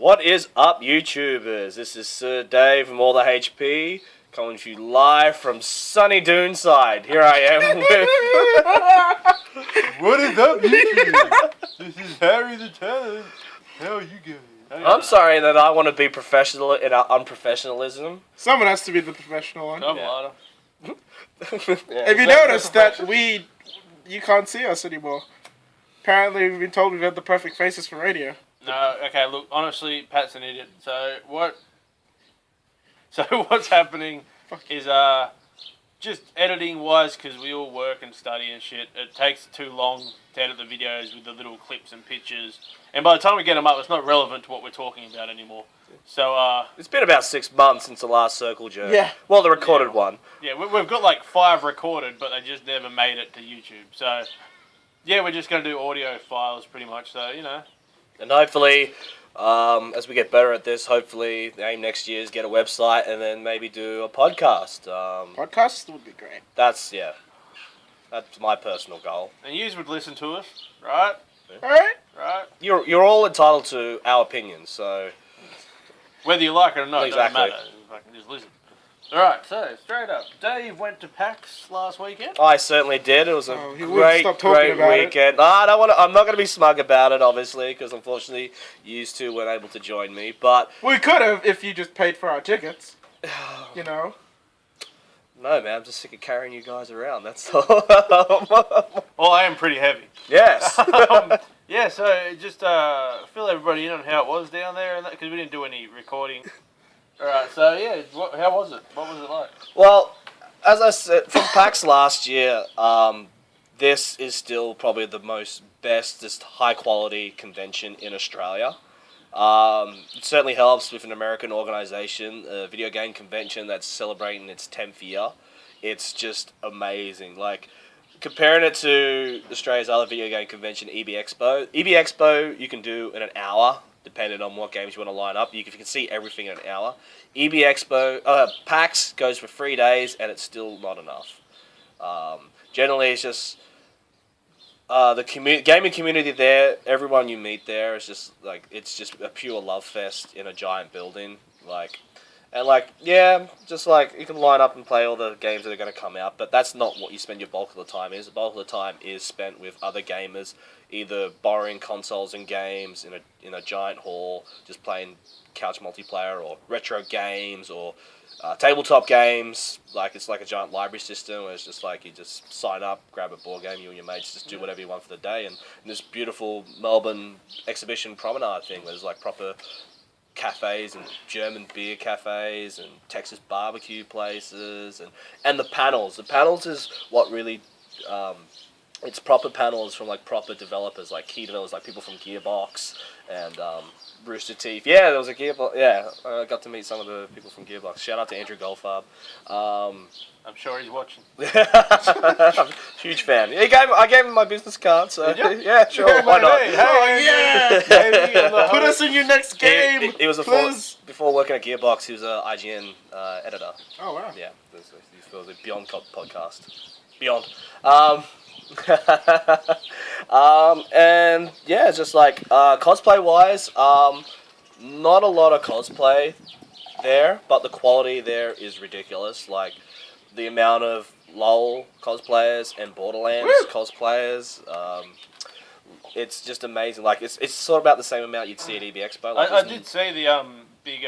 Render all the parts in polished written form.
What is up, YouTubers? This is Sir Dave from All the HP, coming to you live from sunny Doonside. Here I am with... What is up, YouTube? This is Harry the Talent. How you going? I'm sorry that I want to be professional in our unprofessionalism. Someone has to be the professional one. Come Yeah. on. Have you noticed that you can't see us anymore? Apparently, we've been told we've had the perfect faces for radio. No, okay, look, honestly, Pat's an idiot. So what's happening is just editing wise, because we all work and study and shit, it takes too long to edit the videos with the little clips and pictures. And by the time we get them up, it's not relevant to what we're talking about anymore. So It's been about 6 months since the last Circle Jerk. Yeah. Well, the recorded one. yeah, we've got like 5 recorded, but they just never made it to YouTube. So yeah, we're just going to do audio files pretty much, so, you know. And hopefully, as we get better at this, hopefully the aim next year is get a website and then maybe do a podcast. Podcasts would be great. That's my personal goal. And yous would listen to us, right? Alright? Right? You're all entitled to our opinions, so... Whether you like it or not, Exactly. it doesn't matter. Fucking just listen. Alright, so, straight up. Dave went to PAX last weekend. I certainly did. It was a he wouldn't stop talking great about it. weekend. I don't want to. I'm not going to be smug about it, obviously, because unfortunately, you two weren't able to join me. But We could have if you just paid for our tickets. You know? no, man, I'm just sick of carrying you guys around. That's all. Well, I am pretty heavy. Yes. Yeah, so just fill everybody in on how it was down there, and because we didn't do any recording. Alright, so yeah, how was it? What was it like? Well, as I said, from PAX last year, this is still probably the bestest high quality convention in Australia. It certainly helps with an American organization, a video game convention that's celebrating its 10th year. It's just amazing. Like, comparing it to Australia's other video game convention, EB Expo. EB Expo you can do in an hour, depending on what games you want to line up. You can see everything in an hour. EB Expo, PAX goes for 3 days, and it's still not enough. Generally, it's just the gaming community there. Everyone you meet there is just like it's just a pure love fest in a giant building. Just like you can line up and play all the games that are going to come out, but that's not what you spend your bulk of the time is. The bulk of the time is spent with other gamers, either borrowing consoles and games in a giant hall, just playing couch multiplayer or retro games or tabletop games. Like it's like a giant library system where it's just like you just sign up, grab a board game, you and your mates just do whatever you want for the day. And this beautiful Melbourne exhibition promenade thing where there's like proper cafes and German beer cafes and Texas barbecue places and the panels. The panels is what really it's proper panels from like proper developers like key developers like people from Gearbox and Rooster Teeth. Yeah, there was a Gearbox. Yeah, I got to meet some of the people from Gearbox. Shout out to Andrew Goldfarb. I'm sure he's watching. Huge fan. I gave him my business card, so yeah, sure, why not? Yeah! Put us in your next game! He was before working at Gearbox, he was a IGN editor. Oh, wow. Yeah, this was a Beyond podcast. Beyond. And yeah, just like cosplay wise, not a lot of cosplay there, but the quality there is ridiculous. Like the amount of LOL cosplayers and Borderlands cosplayers, it's just amazing. Like it's sort of about the same amount you'd see at EB Expo. Like, I did see the big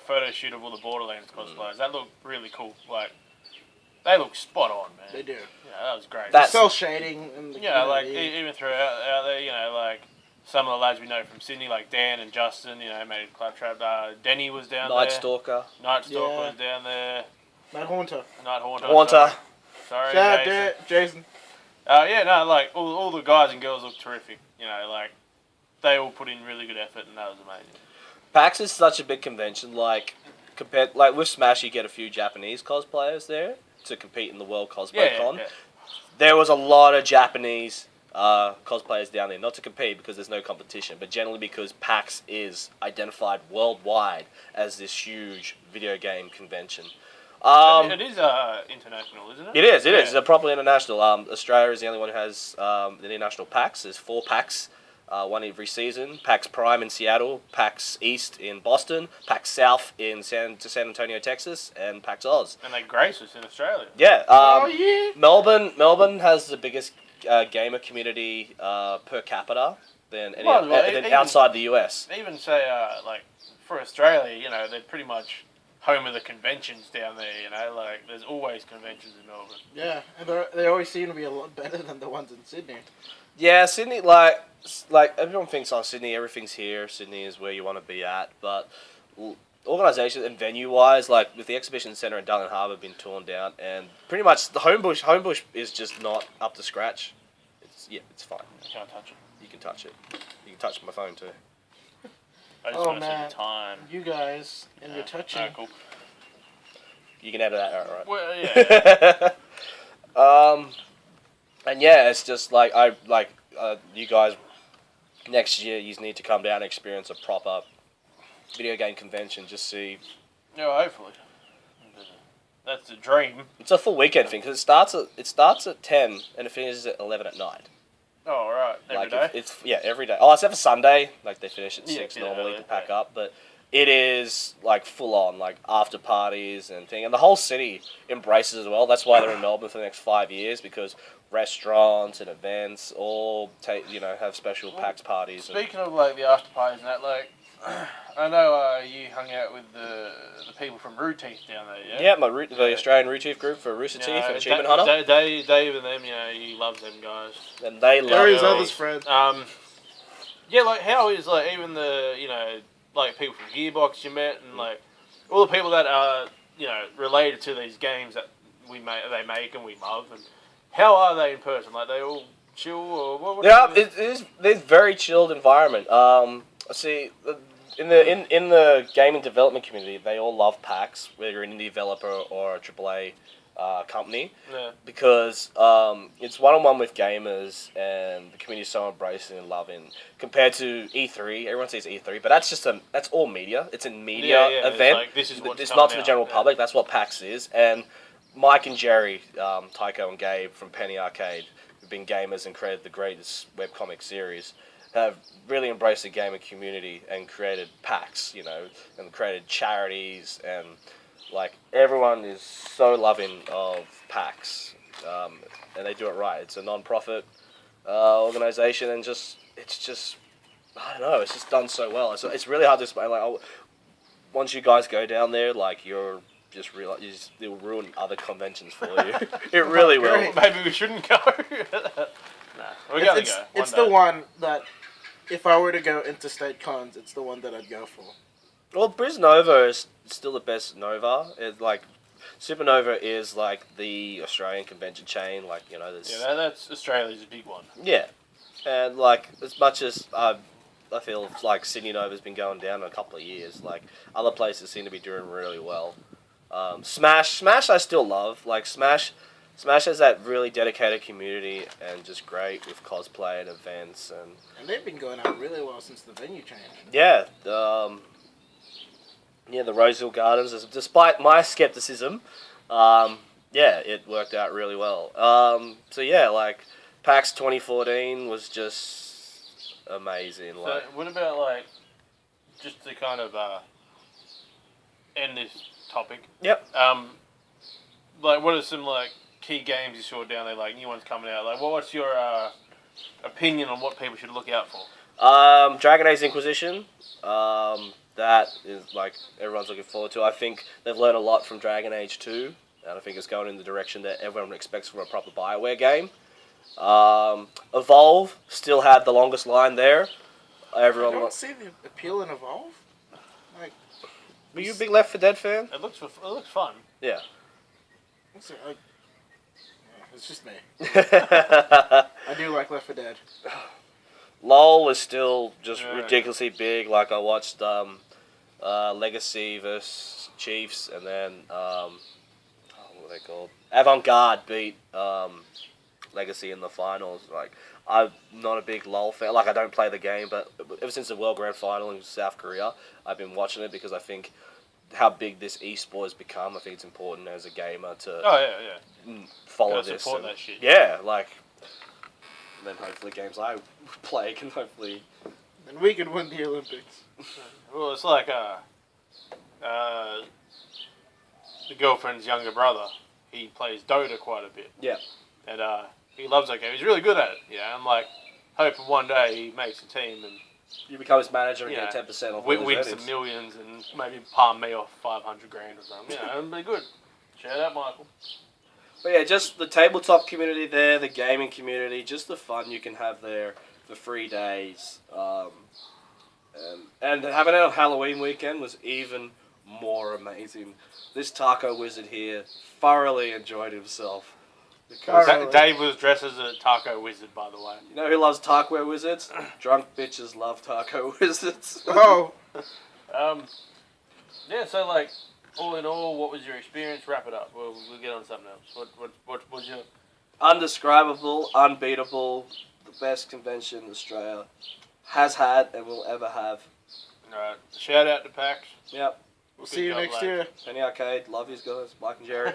photo shoot of all the Borderlands cosplayers. That looked really cool. Like they look spot on, man. They do. Yeah, that was great. That's cell shading. In the like community. even out there, like some of the lads we know from Sydney, like Dan and Justin, made Claptrap. Denny was down there. Night Stalker was down there. Night Haunter. Haunter. Sorry, Shout Jason. out Jason. Like all the guys and girls look terrific. Like they all put in really good effort, and that was amazing. PAX is such a big convention. Like with Smash, you get a few Japanese cosplayers there to compete in the World Cosplay Con. Yeah. There was a lot of Japanese cosplayers down there, not to compete because there's no competition, but generally because PAX is identified worldwide as this huge video game convention. It is international, isn't it? It is. It's properly international. Australia is the only one who has the international PAX. There's 4 PAX one every season. PAX Prime in Seattle, PAX East in Boston, PAX South in San Antonio, Texas, and PAX Oz. And they grace us in Australia. Yeah. Yeah. Melbourne has the biggest gamer community per capita than outside the US. Even say, like, for Australia, you know, they're pretty much home of the conventions down there, you know, like, there's always conventions in Melbourne. Yeah, and they always seem to be a lot better than the ones in Sydney. Yeah, Sydney, like everyone thinks, oh, Sydney, everything's here. Sydney is where you want to be at. But organisation and venue-wise, like with the exhibition centre in Darling Harbour been torn down, and pretty much the Homebush is just not up to scratch. It's fine. You can't touch it. You can touch it. You can touch my phone too. I just want to see the time. You guys and your touching. Cool. You can edit that out, right? Well, yeah. And yeah, it's just like you guys next year you need to come down and experience a proper video game convention. Just see. Yeah, hopefully. That's the dream. It's a full weekend thing because it starts at 10 and it finishes at 11 at night. Oh, right. Every day? It's every day. Oh, except for Sunday. Like, they finish at 6 yeah, normally to pack up. But it is, like, full on, like, after parties and thing. And the whole city embraces as well. That's why they're in Melbourne for the next 5 years, because restaurants and events all, have special PAX parties. Speaking of, like, the after parties and that, like, I know you hung out with the people from Rooteeth down there, yeah? Yeah, the Australian Rooteeth group for Rooster Teeth and Achievement Hunter. Dave and them, he loves them guys. And they love They're his others friend. Yeah, like, how is, like, even the, like, people from Gearbox you met, and, like, all the people that are, related to these games that they make and we love, and how are they in person? Like, they all chill, or what? Yeah, it's a very chilled environment. See, in the gaming development community, they all love PAX, whether you're an indie developer or a AAA company, because it's one-on-one with gamers, and the community is so embracing and loving. Compared to E3, everyone sees E3, but that's all media. It's a media event. Like, this is what's it's not to the general public. That's what PAX is. And Mike and Jerry, Tycho and Gabe from Penny Arcade, who've been gamers and created the greatest webcomic series, have really embraced the gaming community and created PAX, and created charities, and like everyone is so loving of PAX, and they do it right. It's a non-profit organization, and it's just I don't know, it's just done so well. It's really hard to explain. Like, once you guys go down there, like you're just realize it'll ruin other conventions for you. It really will. Maybe we shouldn't go. Nah, we gotta go. It's the one that, if I were to go interstate cons, it's the one that I'd go for. Well, Bris Nova is still the best Nova. It's like Supernova is like the Australian convention chain. Like there's that's Australia's a big one. Yeah, and like as much as I feel like Sydney Nova's been going down in a couple of years. Like other places seem to be doing really well. Smash I still love. Like Smash has that really dedicated community and just great with cosplay and events and they've been going out really well since the venue changed. Yeah, the Rosehill Gardens. Despite my skepticism, it worked out really well. Like PAX 2014 was just amazing. So what about like just to kind of end this topic? Yep. Like what are some like key games you saw down there, like new ones coming out? Like what's your opinion on what people should look out for? Dragon Age Inquisition. That is like everyone's looking forward to. I think they've learned a lot from Dragon Age 2, and I think it's going in the direction that everyone expects from a proper BioWare game. Evolve still had the longest line there. I don't see the appeal in Evolve. Like, were you a big Left 4 Dead fan? It looks fun. Yeah. It's just me. I do like Left 4 Dead. LOL is still just ridiculously big. Like I watched Legacy vs Chiefs, and then what are they called? Avant-Garde beat Legacy in the finals. Like I'm not a big LOL fan. Like I don't play the game, but ever since the World Grand Final in South Korea, I've been watching it because I think how big this esport has become. I think it's important as a gamer to follow this. Support that shit. Yeah, like And then hopefully games I play can hopefully... And we can win the Olympics. Well, it's like the girlfriend's younger brother. He plays Dota quite a bit. Yeah. And he loves that game. He's really good at it. Yeah, I'm like hoping one day he makes a team and You become his manager and Yeah. get 10% off win his some earnings. millions and maybe palm me off 500 grand or something. You know, it'd be good. Shout out, Michael. But yeah, just the tabletop community there, the gaming community, just the fun you can have there for 3 days. And having it on Halloween weekend was even more amazing. This taco wizard here thoroughly enjoyed himself. Because, Dave was dressed as a taco wizard, by the way. you know who loves taco wizards? Drunk bitches love taco wizards. Oh, Yeah, so like, all in all, what was your experience? Wrap it up. We'll get on to something else. What was your... Undescribable, unbeatable, the best convention Australia has had and will ever have. Alright, shout out to PAX. Yep. we'll see you next year. Penny Arcade, love you guys, Mike and Jerry.